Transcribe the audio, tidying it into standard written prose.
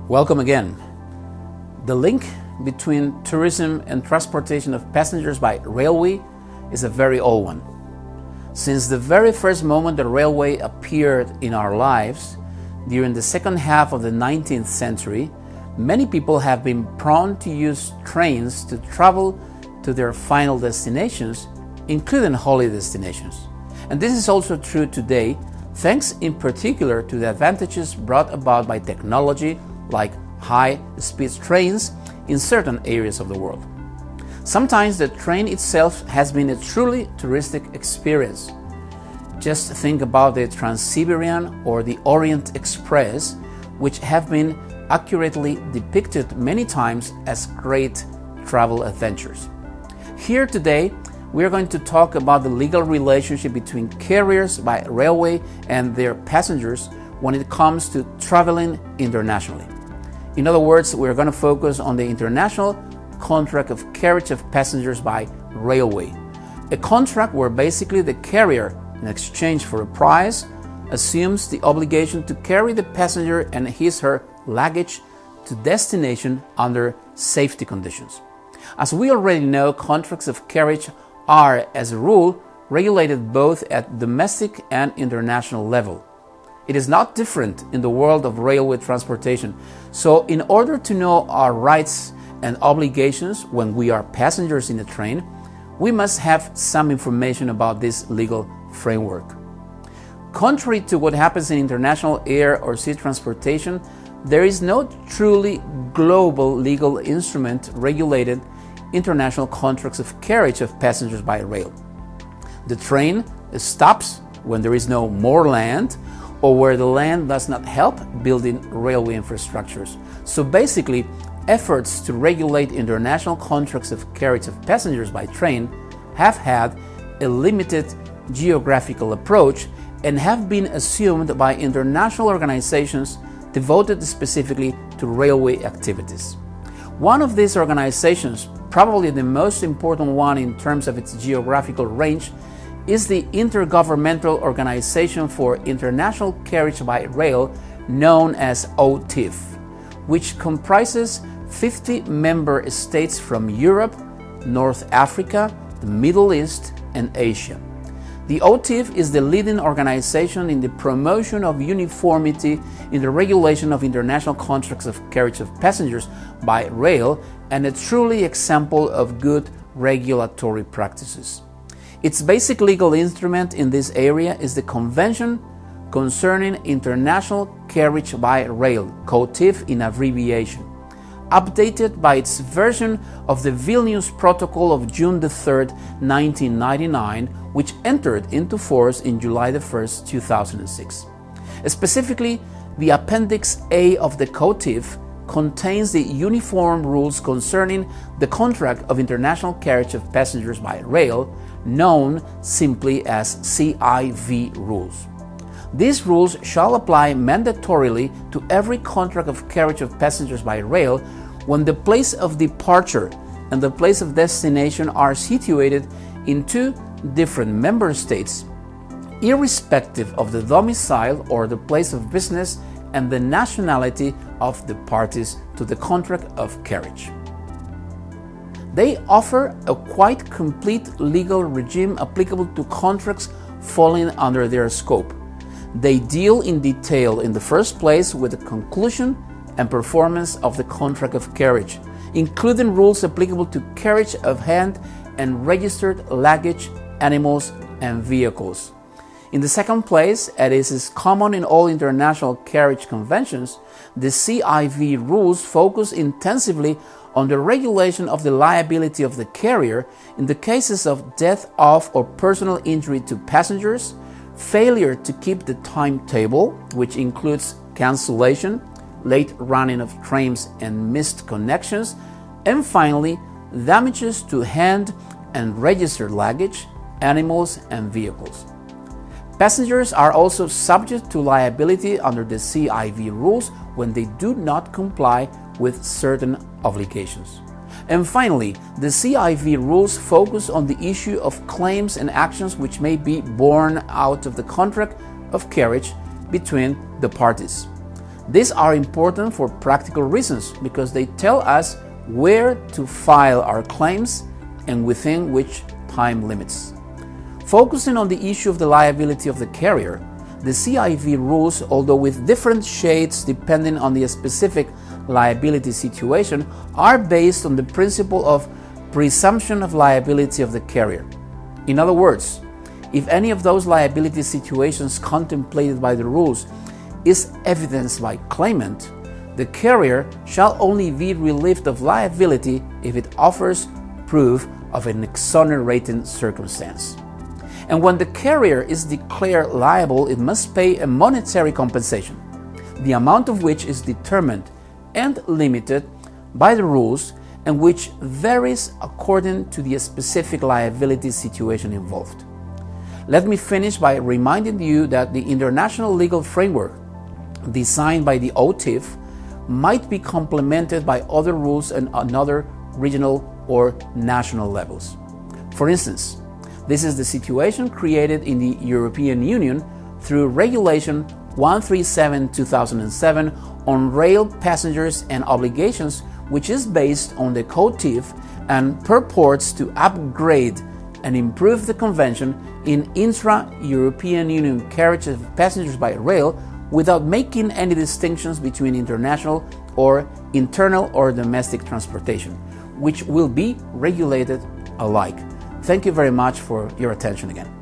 Welcome again. The link between tourism and transportation of passengers by railway is a very old one. Since the very first moment the railway appeared in our lives, during the second half of the 19th century, many people have been prone to use trains to travel to their final destinations, including holy destinations. And this is also true today, thanks in particular to the advantages brought about by technology like high-speed trains in certain areas of the world. Sometimes the train itself has been a truly touristic experience. Just think about the Trans-Siberian or the Orient Express, which have been accurately depicted many times as great travel adventures. Here today, we are going to talk about the legal relationship between carriers by railway and their passengers when it comes to traveling internationally. In other words, we are going to focus on the international contract of carriage of passengers by railway. A contract where basically the carrier, in exchange for a price, assumes the obligation to carry the passenger and his/her luggage to destination under safety conditions. As we already know, contracts of carriage are, as a rule, regulated both at domestic and international level. It is not different in the world of railway transportation. So in order to know our rights and obligations when we are passengers in a train, we must have some information about this legal framework. Contrary to what happens in international air or sea transportation, there is no truly global legal instrument regulated international contracts of carriage of passengers by rail. The train stops when there is no more land or where the land does not help building railway infrastructures. So basically, efforts to regulate international contracts of carriage of passengers by train have had a limited geographical approach and have been assumed by international organizations devoted specifically to railway activities. One of these organizations, probably the most important one in terms of its geographical range, is the Intergovernmental Organization for International Carriage by Rail, known as OTIF, which comprises 50 member states from Europe, North Africa, the Middle East, and Asia. The OTIF is the leading organization in the promotion of uniformity in the regulation of international contracts of carriage of passengers by rail and a truly example of good regulatory practices. Its basic legal instrument in this area is the Convention Concerning International Carriage by Rail, COTIF in abbreviation, updated by its version of the Vilnius Protocol of June 3, 1999, which entered into force in July 1, 2006. Specifically, the Appendix A of the COTIF contains the uniform rules concerning the contract of international carriage of passengers by rail, known simply as CIV rules. These rules shall apply mandatorily to every contract of carriage of passengers by rail when the place of departure and the place of destination are situated in two different member states, irrespective of the domicile or the place of business and the nationality of the parties to the contract of carriage. They offer a quite complete legal regime applicable to contracts falling under their scope. They deal in detail in the first place with the conclusion and performance of the contract of carriage, including rules applicable to carriage of hand and registered luggage, animals, and vehicles. In the second place, as is common in all international carriage conventions, the CIV rules focus intensively on the regulation of the liability of the carrier in the cases of death of or personal injury to passengers, failure to keep the timetable, which includes cancellation, late running of trains and missed connections, and finally, damages to hand and registered luggage, animals, and vehicles. Passengers are also subject to liability under the CIV rules when they do not comply with certain obligations. And finally, the CIV rules focus on the issue of claims and actions which may be born out of the contract of carriage between the parties. These are important for practical reasons because they tell us where to file our claims and within which time limits. Focusing on the issue of the liability of the carrier, the CIV rules, although with different shades depending on the specific liability situation, are based on the principle of presumption of liability of the carrier. In other words, if any of those liability situations contemplated by the rules is evidenced by claimant, the carrier shall only be relieved of liability if it offers proof of an exonerating circumstance. And when the carrier is declared liable, it must pay a monetary compensation, the amount of which is determined and limited by the rules and which varies according to the specific liability situation involved. Let me finish by reminding you that the international legal framework designed by the OTIF might be complemented by other rules and other regional or national levels. For instance, this is the situation created in the European Union through Regulation 137/2007 on rail passengers and obligations, which is based on the COTIF and purports to upgrade and improve the convention in intra-European Union carriage of passengers by rail without making any distinctions between international or internal or domestic transportation, which will be regulated alike. Thank you very much for your attention again.